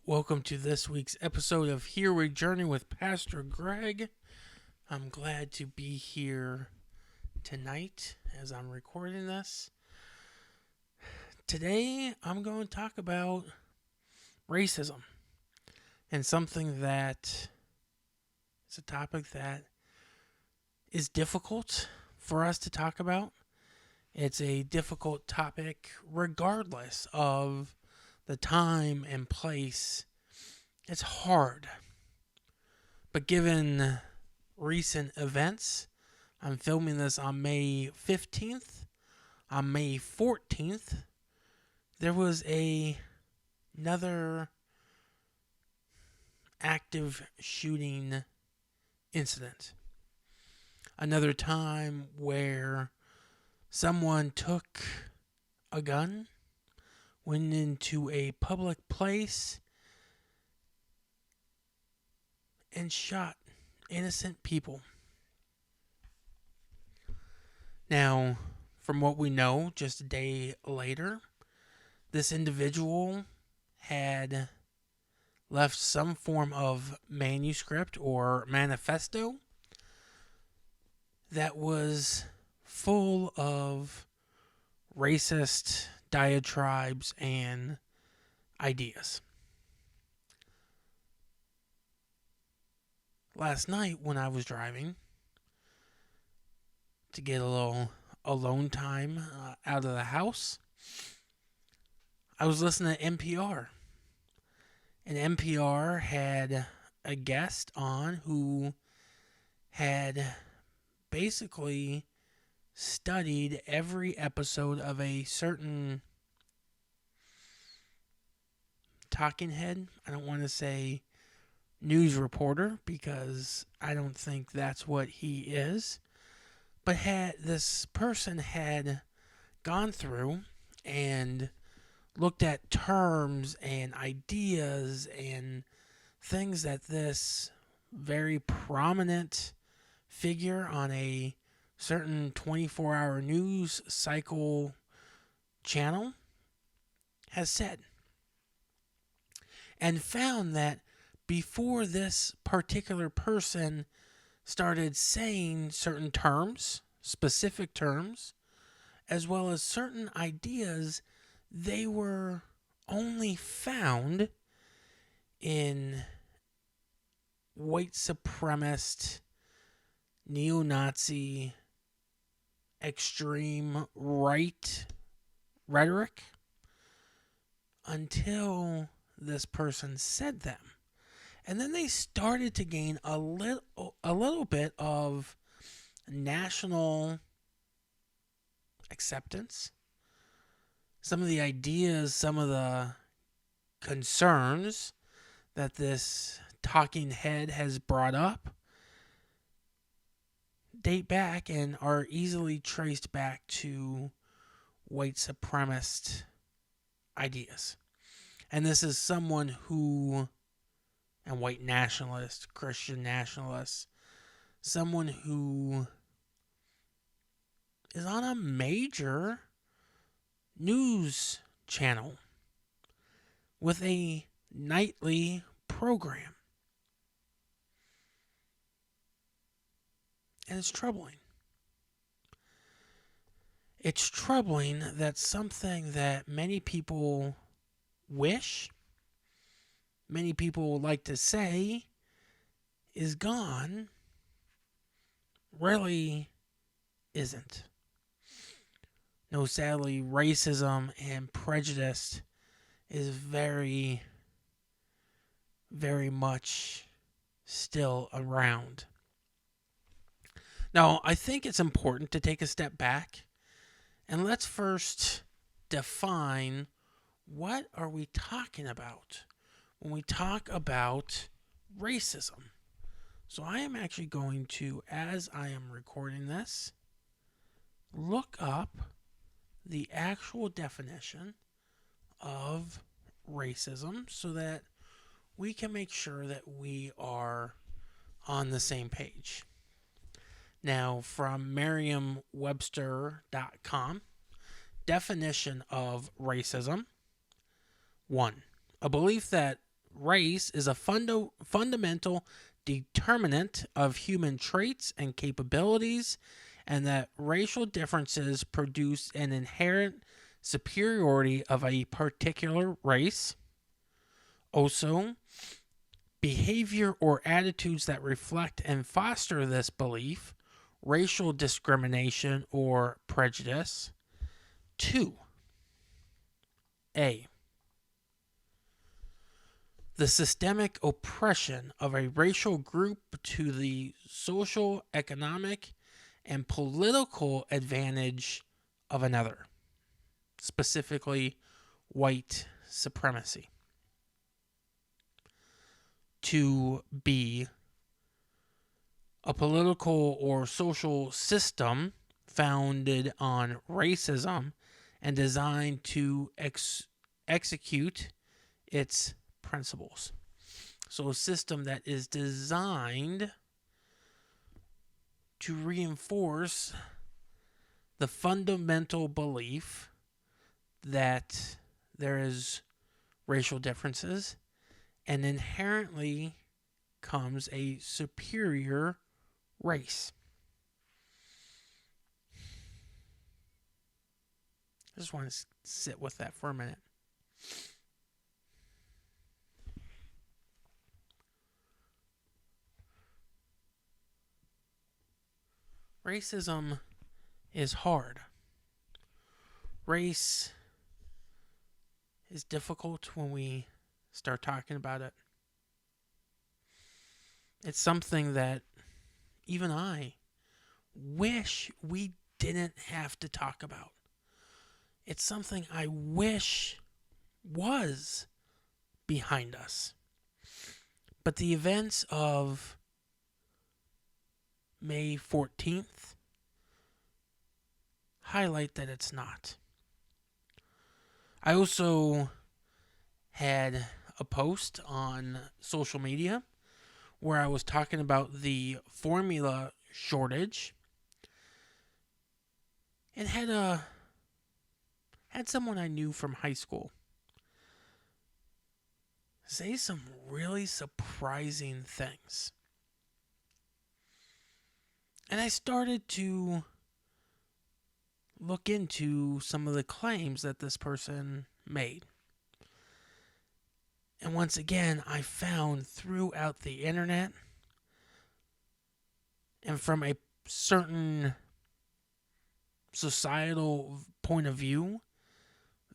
Welcome to this week's episode of Here We Journey with Pastor Greg. I'm glad to be here tonight as I'm recording this. Today, I'm going to talk about racism and something that is a topic that is difficult for us to talk about. It's a difficult topic regardless of the time and place. It's hard. But given recent events, I'm filming this on May 15th. On May 14th, there was another active shooting incident. Another time where someone took a gun, went into a public place, and shot innocent people. Now, from what we know, just a day later, this individual had left some form of manuscript or manifesto that was full of racist diatribes and ideas. Last night when I was driving to get a little alone time out of the house, I was listening to NPR. And NPR had a guest on who had basically studied every episode of a certain talking head. I don't want to say news reporter because I don't think that's what he is. But this person had gone through and looked at terms and ideas and things that this very prominent figure on a certain 24-hour news cycle channel has said. And found that before this particular person started saying certain terms, specific terms, as well as certain ideas, they were only found in white supremacist, neo-Nazi, extreme right rhetoric until this person said them. And then they started to gain a little bit of national acceptance. Some of the ideas, some of the concerns that this talking head has brought up date back and are easily traced back to white supremacist ideas. And this is someone who, and white nationalist, Christian nationalist, someone who is on a major news channel with a nightly program. And it's troubling. It's troubling that something that many people wish, many people like to say, is gone, really isn't. No, sadly, racism and prejudice is very, very much still around. Now, I think it's important to take a step back and let's first define what are we talking about when we talk about racism. So I am actually going to, as I am recording this, look up the actual definition of racism so that we can make sure that we are on the same page. Now, from Merriam-Webster.com, definition of racism: 1. A belief that race is a fundamental determinant of human traits and capabilities, and that racial differences produce an inherent superiority of a particular race. Also, behavior or attitudes that reflect and foster this belief, racial discrimination or prejudice. 2A. The systemic oppression of a racial group to the social, economic, and political advantage of another, specifically white supremacy. 2B. A political or social system founded on racism and designed to execute its principles. So a system that is designed to reinforce the fundamental belief that there is racial differences, and inherently comes a superior race. I just want to sit with that for a minute. Racism is hard. Race is difficult when we start talking about it. It's something that even I wish we didn't have to talk about. It's something I wish was behind us. But the events of May 14th highlight that it's not. I also had a post on social media where I was talking about the formula shortage, and had someone I knew from high school say some really surprising things. And I started to look into some of the claims that this person made. And once again, I found throughout the internet and from a certain societal point of view,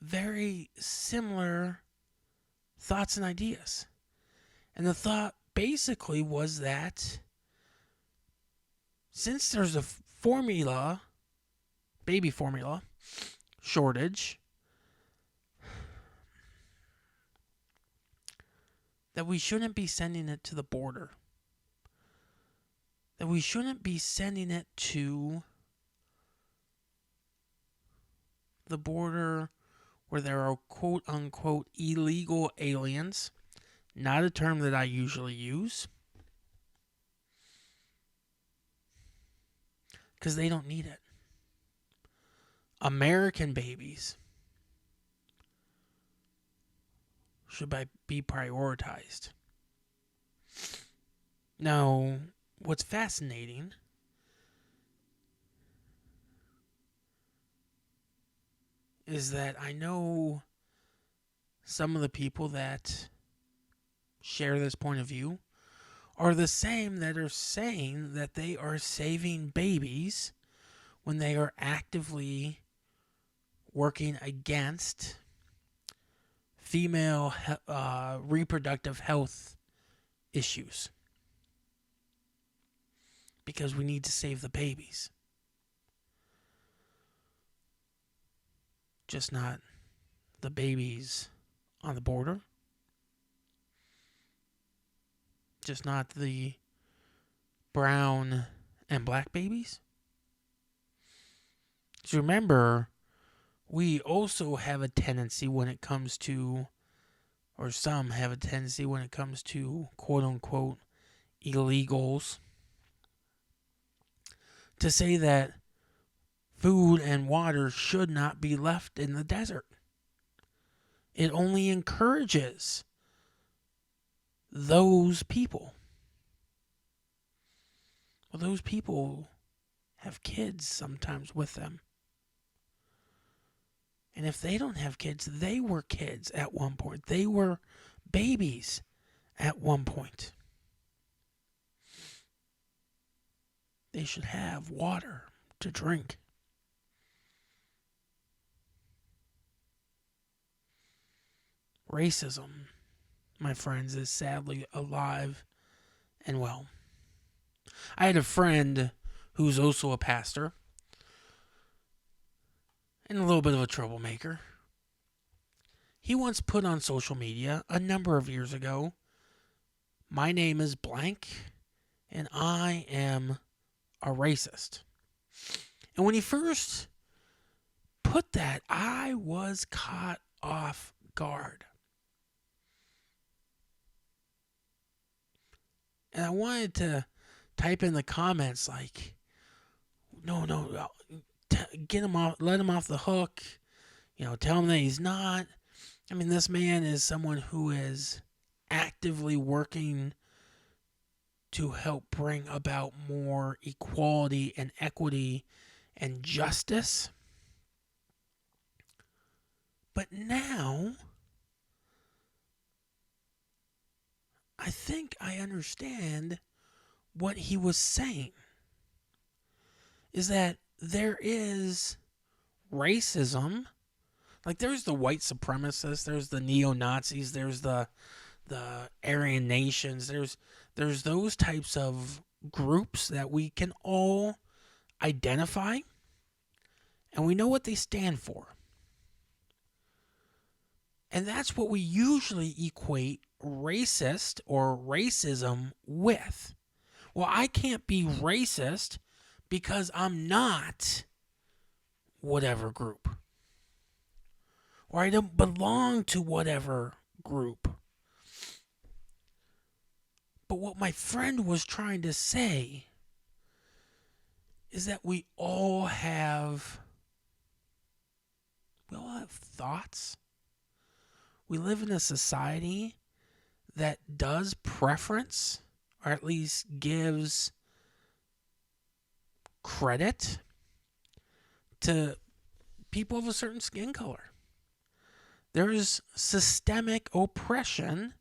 very similar thoughts and ideas. And the thought basically was that since there's a baby formula shortage, that we shouldn't be sending it to the border. That we shouldn't be sending it to the border where there are quote unquote illegal aliens. Not a term that I usually use, because they don't need it. American babies should be prioritized. Now, what's fascinating is that I know some of the people that share this point of view are the same that are saying that they are saving babies when they are actively working against female reproductive health issues. Because we need to save the babies. Just not the babies on the border. Just not the brown and black babies. So remember, we also have a tendency when it comes to, or some have a tendency when it comes to quote unquote illegals, to say that food and water should not be left in the desert. It only encourages those people. Well, those people have kids sometimes with them. And if they don't have kids, they were kids at one point. They were babies at one point. They should have water to drink. Racism, my friends, is sadly alive and well. I had a friend who's also a pastor and a little bit of a troublemaker. He once put on social media a number of years ago, "My name is blank and I am a racist." And when he first put that, I was caught off guard. And I wanted to type in the comments like, no, get him off, let him off the hook. Tell him that he's not. I mean, this man is someone who is actively working to help bring about more equality and equity and justice. But now, I think I understand what he was saying. Is that there is racism. Like, there's the white supremacists, there's the neo-Nazis, there's the Aryan nations, there's those types of groups that we can all identify, and we know what they stand for. And that's what we usually equate racist or racism with. Well, I can't be racist because I'm not whatever group. Or I don't belong to whatever group. But what my friend was trying to say is that we all have thoughts. We live in a society that does preference, or at least gives credit to people of a certain skin color. There is systemic oppression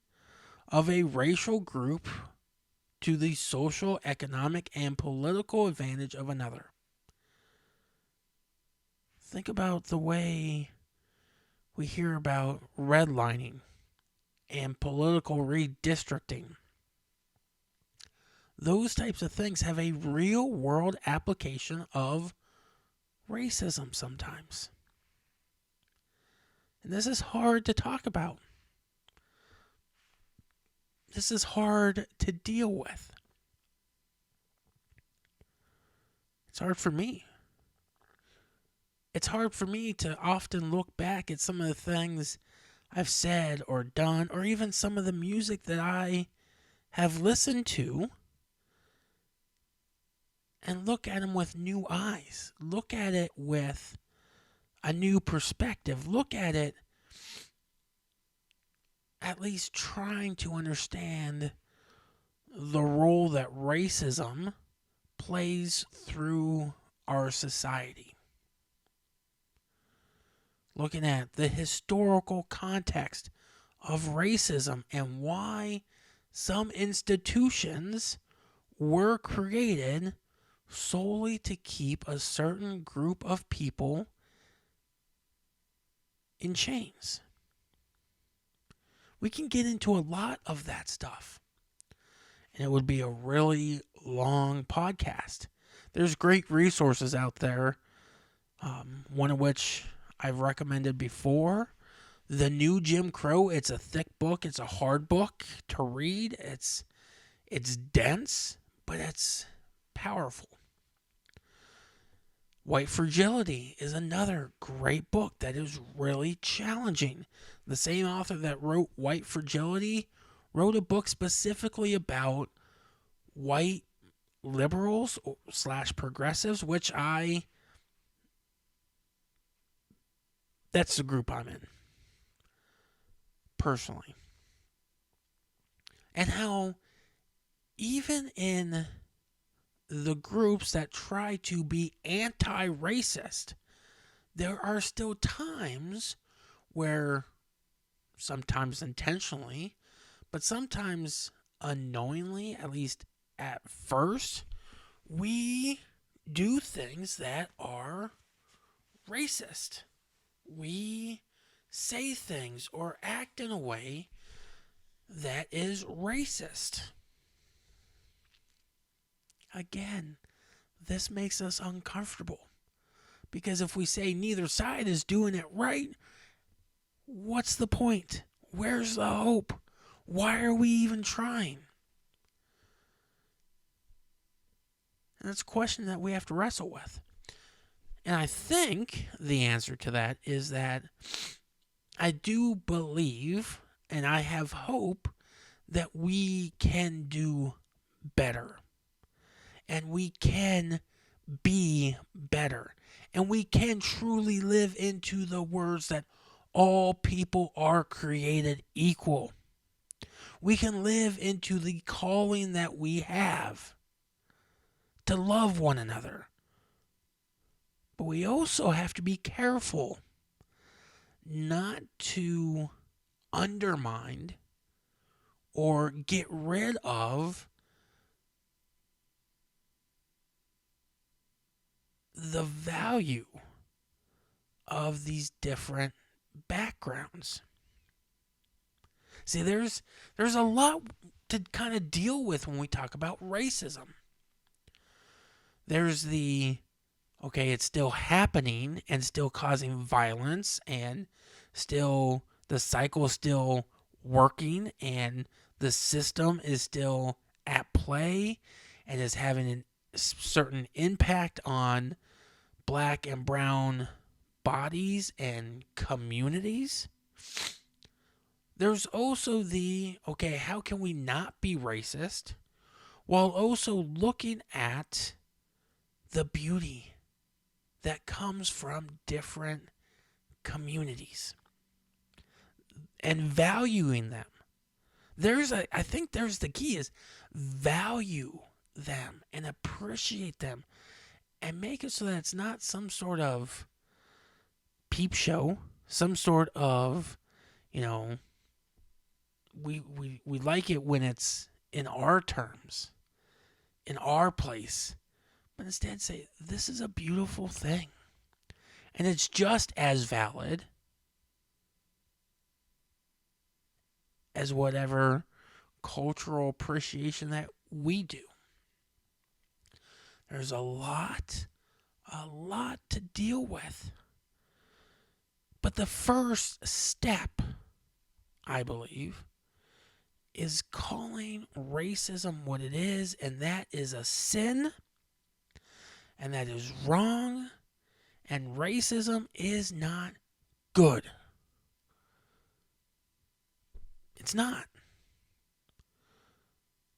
of a racial group to the social, economic, and political advantage of another. Think about the way we hear about redlining and political redistricting. Those types of things have a real world application of racism sometimes. And this is hard to talk about. This is hard to deal with. It's hard for me. It's hard for me to often look back at some of the things I've said or done, or even some of the music that I have listened to, and look at them with new eyes. Look at it with a new perspective. Look at it at least trying to understand the role that racism plays through our society. Looking at the historical context of racism and why some institutions were created solely to keep a certain group of people in chains. We can get into a lot of that stuff, and it would be a really long podcast. There's great resources out there, one of which I've recommended before. The New Jim Crow. It's a thick book. It's a hard book to read. It's dense, but it's powerful. White Fragility is another great book that is really challenging. The same author that wrote White Fragility wrote a book specifically about white liberals / progressives, which that's the group I'm in, personally. And how even in the groups that try to be anti-racist, there are still times where, sometimes intentionally, but sometimes unknowingly, at least at first, we do things that are racist. We say things or act in a way that is racist. Again, this makes us uncomfortable because if we say neither side is doing it right, what's the point? Where's the hope? Why are we even trying? And that's a question that we have to wrestle with. And I think the answer to that is that I do believe and I have hope that we can do better. And we can be better. And we can truly live into the words that all people are created equal. We can live into the calling that we have to love one another. But we also have to be careful not to undermine or get rid of the value of these different backgrounds. See, there's a lot to kind of deal with when we talk about racism. There's the, okay, it's still happening and still causing violence and still the cycle is still working and the system is still at play and is having a certain impact on black and brown bodies and communities. There's also the, okay, how can we not be racist while also looking at the beauty that comes from different communities and valuing them. I think there's the key is value them and appreciate them and make it so that it's not some sort of peep show, some sort of, we like it when it's in our terms, in our place, but instead say, this is a beautiful thing. And it's just as valid as whatever cultural appreciation that we do. There's a lot to deal with. But the first step, I believe, is calling racism what it is, and that is a sin, and that is wrong, and racism is not good. It's not.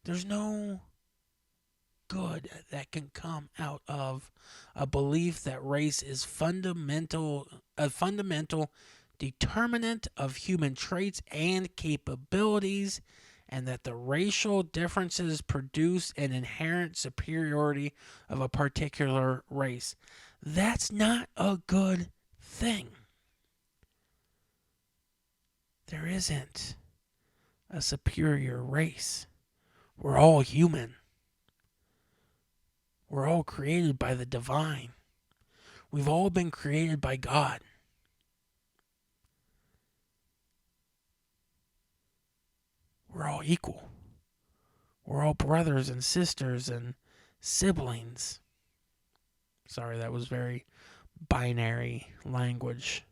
There's no good that can come out of a belief that race is a fundamental determinant of human traits and capabilities, and that the racial differences produce an inherent superiority of a particular race. That's not a good thing. There isn't a superior race. We're all human. We're all created by the divine. We've all been created by God. We're all equal. We're all brothers and sisters and siblings. Sorry, that was very binary language.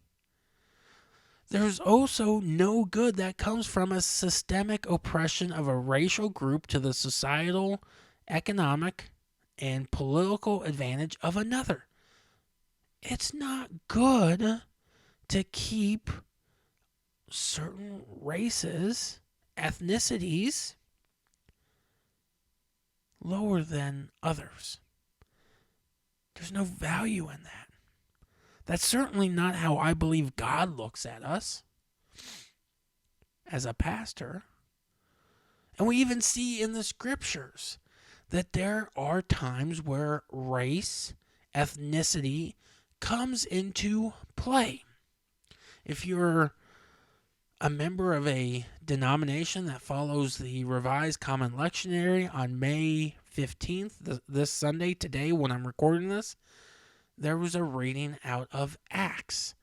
There's also no good that comes from a systemic oppression of a racial group to the societal, economic, and political advantage of another. It's not good to keep certain races, ethnicities, lower than others. There's no value in that. That's certainly not how I believe God looks at us as a pastor. And we even see in the scriptures that there are times where race, ethnicity comes into play. If you're a member of a denomination that follows the Revised Common Lectionary on May 15th, this Sunday, today when I'm recording this, there was a reading out of Acts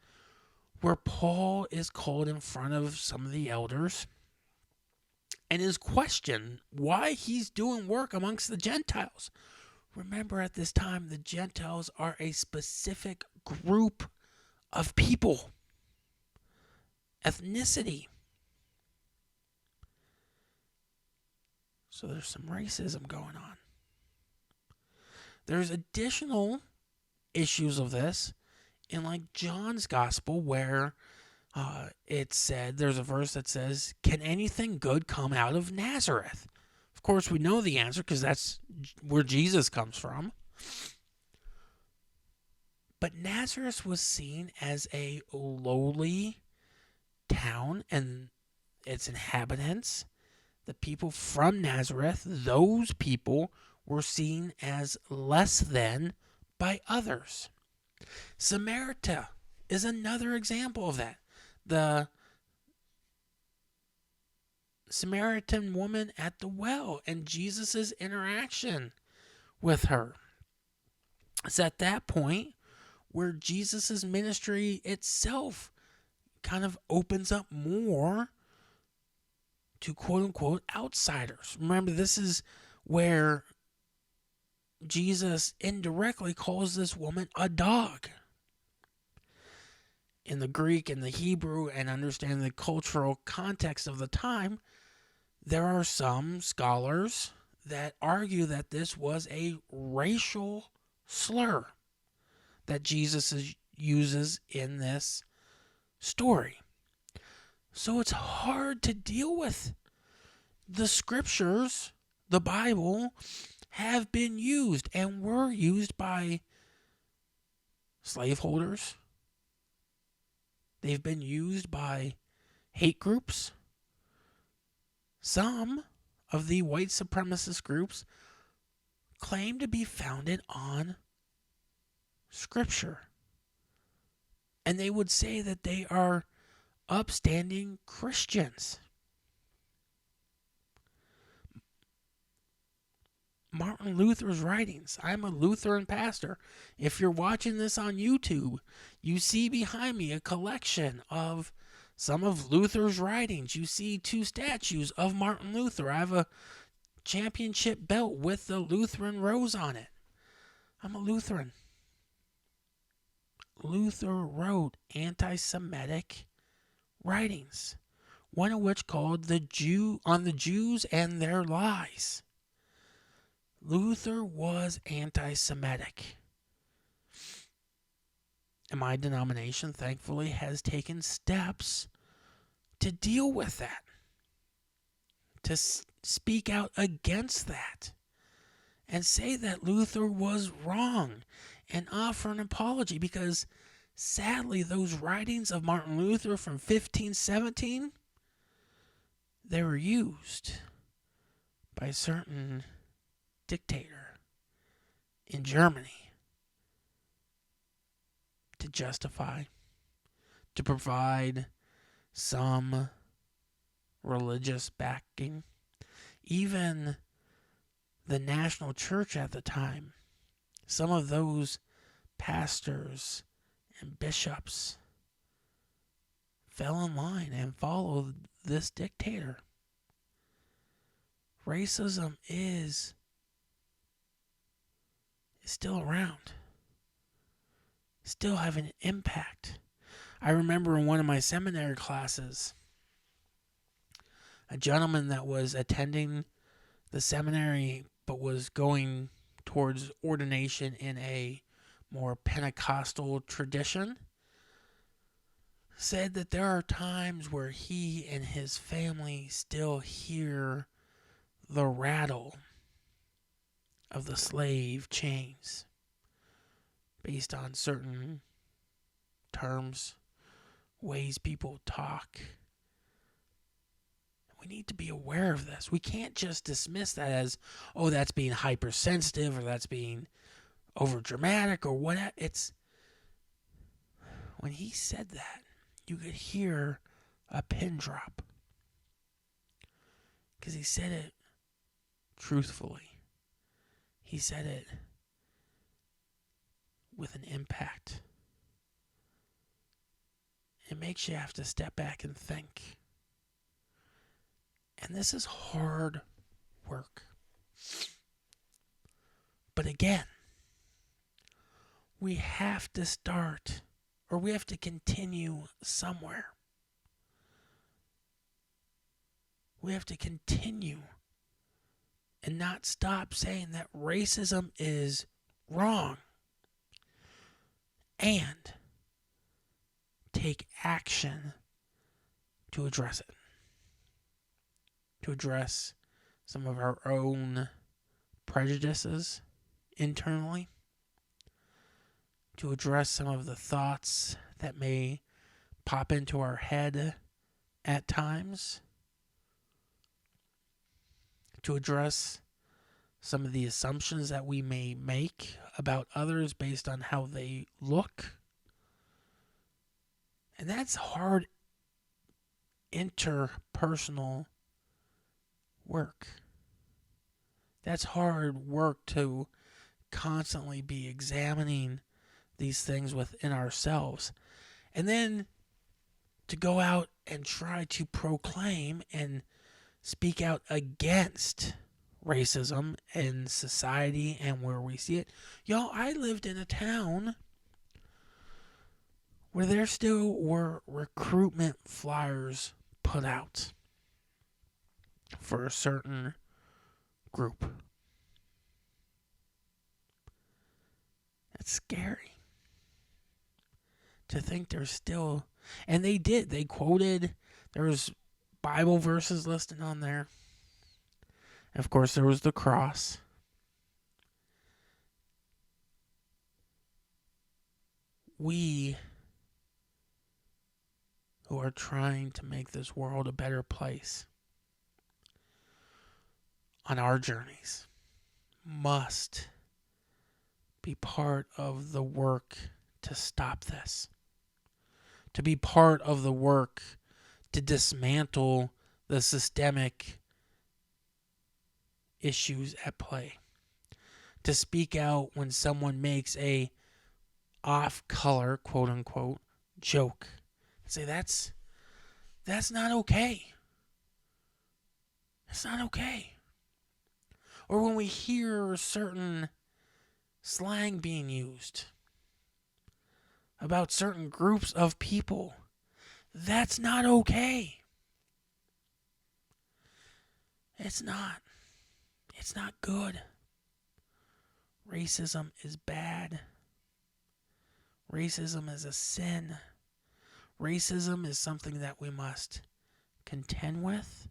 where Paul is called in front of some of the elders and is questioned why he's doing work amongst the Gentiles. Remember, at this time, the Gentiles are a specific group of people, ethnicity. So there's some racism going on. There's additional issues of this in like John's gospel where it said, there's a verse that says, can anything good come out of Nazareth? Of course, we know the answer because that's where Jesus comes from. But Nazareth was seen as a lowly town, and its inhabitants, the people from Nazareth, those people were seen as less than by others. Samaria is another example of that. The Samaritan woman at the well and Jesus' interaction with her. It's at that point where Jesus' ministry itself kind of opens up more to quote-unquote outsiders. Remember, this is where Jesus indirectly calls this woman a dog. In the Greek and the Hebrew, and understanding the cultural context of the time, there are some scholars that argue that this was a racial slur that Jesus uses in this story. So it's hard to deal with. The scriptures, the Bible, have been used and were used by slaveholders. They've been used by hate groups. Some of the white supremacist groups claim to be founded on Scripture. And they would say that they are upstanding Christians. Martin Luther's writings. I'm a Lutheran pastor. If you're watching this on YouTube, you see behind me a collection of some of Luther's writings. You see 2 statues of Martin Luther. I have a championship belt with the Lutheran rose on it. I'm a Lutheran. Luther wrote anti-Semitic writings, one of which called the Jews and their lies. Luther was anti-Semitic. And my denomination, thankfully, has taken steps to deal with that, to speak out against that, and say that Luther was wrong and offer an apology, because sadly, those writings of Martin Luther from 1517, they were used by a certain dictator in Germany to justify, to provide some religious backing. Even the national church at the time, some of those pastors and bishops fell in line and followed this dictator. Racism is still around, still having an impact. I remember in one of my seminary classes, a gentleman that was attending the seminary but was going towards ordination in a more Pentecostal tradition, said that there are times where he and his family still hear the rattle of the slave chains based on certain terms, ways people talk. We we need to be aware of this. We can't just dismiss that as, oh, that's being hypersensitive or that's being over dramatic or whatever. It's when he said that, you could hear a pin drop because he said it truthfully. He said it with an impact. It makes you have to step back and think. And this is hard work. But again, we have to start, or we have to continue somewhere. We have to continue and not stop saying that racism is wrong. And take action to address it. To address some of our own prejudices internally. To address some of the thoughts that may pop into our head at times. To address some of the assumptions that we may make about others based on how they look. And that's hard interpersonal work. That's hard work to constantly be examining these things within ourselves. And then to go out and try to proclaim and speak out against racism in society and where we see it. Y'all, I lived in a town where there still were recruitment flyers put out for a certain group. That's scary. To think there's still, and they quoted, there was Bible verses listed on there. And of course, there was the cross. We who are trying to make this world a better place on our journeys must be part of the work to stop this. To be part of the work to dismantle the systemic issues at play. To speak out when someone makes a off-color, quote-unquote, joke. Say that's not okay. It's not okay. Or when we hear certain slang being used about certain groups of people, that's not okay. It's not. It's not good. Racism is bad. Racism is a sin. Racism is something that we must contend with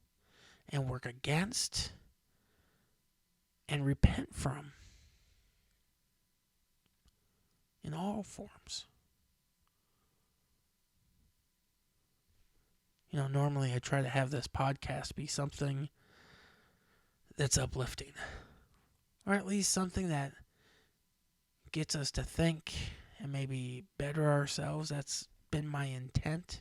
and work against and repent from in all forms. You know, normally I try to have this podcast be something that's uplifting, or at least something that gets us to think and maybe better ourselves. That's been my intent.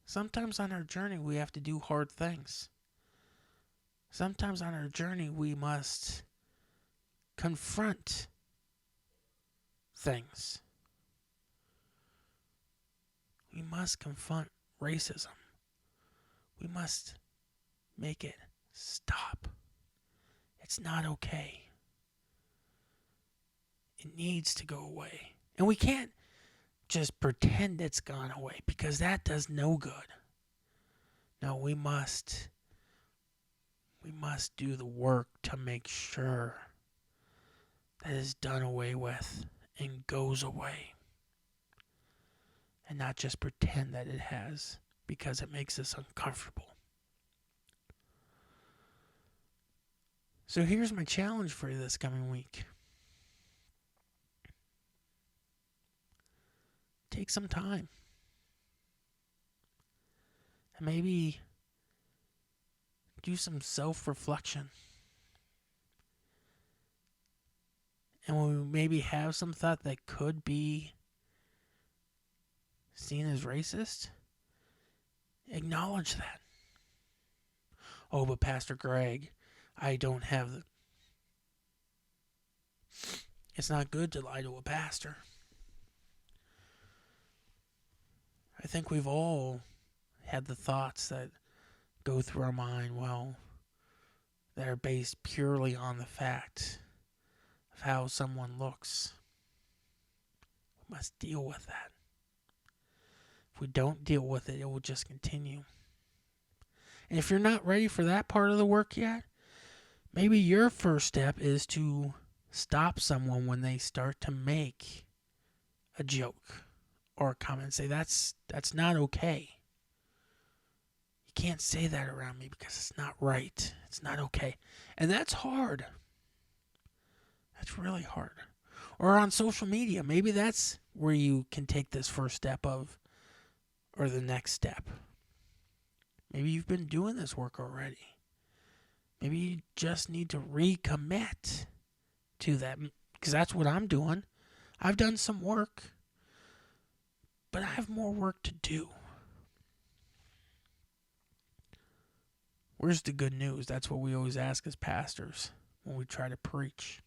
Sometimes on our journey we have to do hard things. Sometimes on our journey we must confront things. We must confront racism. We must make it stop. It's not okay. It needs to go away. And we can't just pretend it's gone away because that does no good. No, we must do the work to make sure that it's done away with and goes away. And not just pretend that it has because it makes us uncomfortable. So here's my challenge for you this coming week. Take some time. maybe do some self-reflection. And when we maybe have some thought that could be seen as racist, acknowledge that. Oh, but Pastor Greg, I don't have the... It's not good to lie to a pastor. I think we've all had the thoughts that go through our mind, well, that are based purely on the fact of how someone looks. We must deal with that. If we don't deal with it, it will just continue. And if you're not ready for that part of the work yet, maybe your first step is to stop someone when they start to make a joke or a comment and say, that's not okay. You can't say that around me because it's not right. It's not okay. And that's hard. That's really hard. Or on social media, maybe that's where you can take this first step of, or the next step. Maybe you've been doing this work already. Maybe you just need to recommit to that, because that's what I'm doing. I've done some work, but I have more work to do. Where's the good news? That's what we always ask as pastors when we try to preach.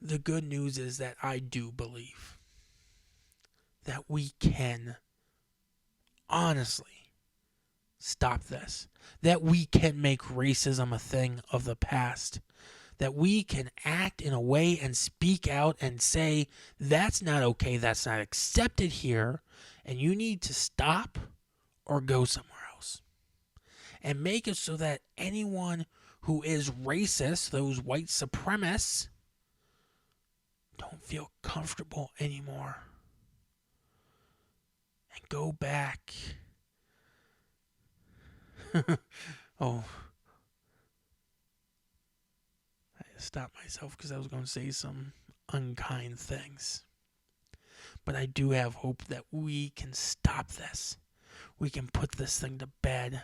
The good news is that I do believe that we can honestly stop this. That we can make racism a thing of the past. That we can act in a way and speak out and say, that's not okay, that's not accepted here, and you need to stop or go somewhere else. And make it so that anyone who is racist, those white supremacists, don't feel comfortable anymore. And go back. Oh. I stopped myself because I was going to say some unkind things. But I do have hope that we can stop this. We can put this thing to bed.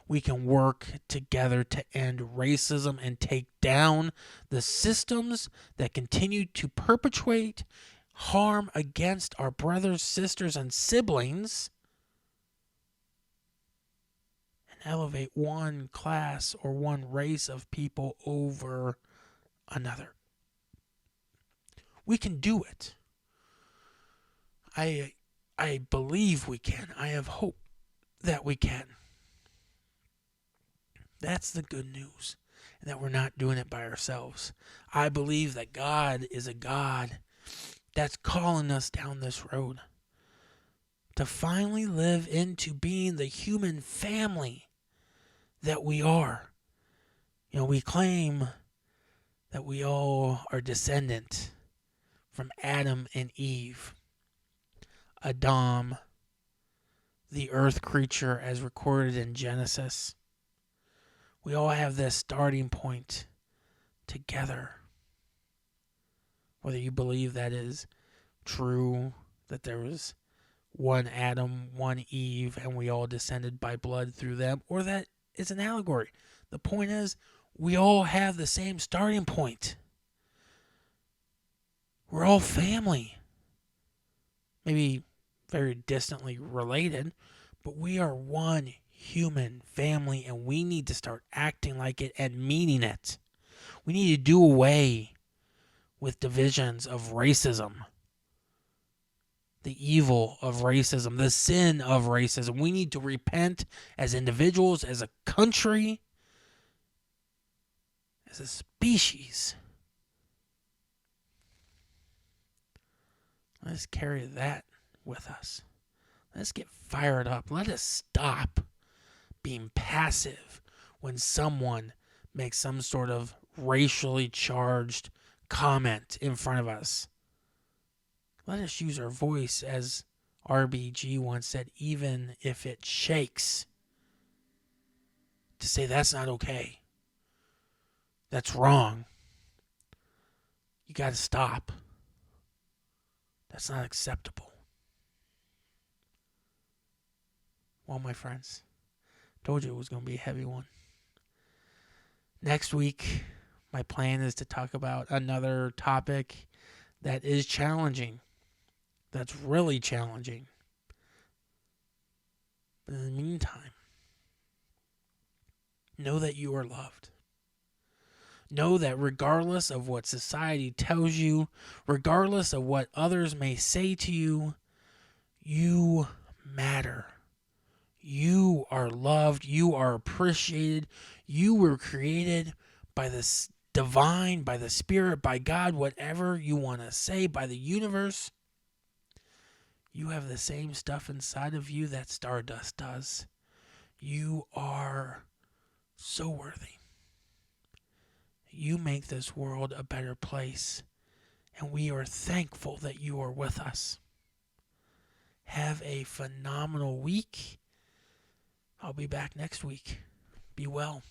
We can work together to end racism and take down the systems that continue to perpetuate harm against our brothers, sisters, and siblings, and elevate one class or one race of people over another. We can do it. I believe we can. I have hope that we can. That's the good news, and that we're not doing it by ourselves. I believe that God is a God that's calling us down this road to finally live into being the human family that we are. You know, we claim that we all are descendant from Adam and Eve. Adam, the earth creature as recorded in Genesis. We all have this starting point together. Whether you believe that is true, that there was one Adam, one Eve, and we all descended by blood through them, or that it's an allegory. The point is, we all have the same starting point. We're all family. Maybe very distantly related, but we are one human family, and we need to start acting like it and meaning it. We need to do away with divisions of racism, the evil of racism, the sin of racism. We need to repent as individuals, as a country, as a species. Let's carry that with us. Let's get fired up. Let us stop being passive when someone makes some sort of racially charged comment in front of us. Let us use our voice, as RBG once said, even if it shakes, to say that's not okay. That's wrong. You got to stop. That's not acceptable. Well, my friends, told you it was going to be a heavy one. Next week, my plan is to talk about another topic that is challenging. That's really challenging. But in the meantime, know that you are loved. Know that regardless of what society tells you, regardless of what others may say to you, you matter. You are loved. You are appreciated. You were created by the divine, by the Spirit, by God, whatever you want to say, by the universe. You have the same stuff inside of you that stardust does. You are so worthy. You make this world a better place, and we are thankful that you are with us. Have a phenomenal week. I'll be back next week. Be well.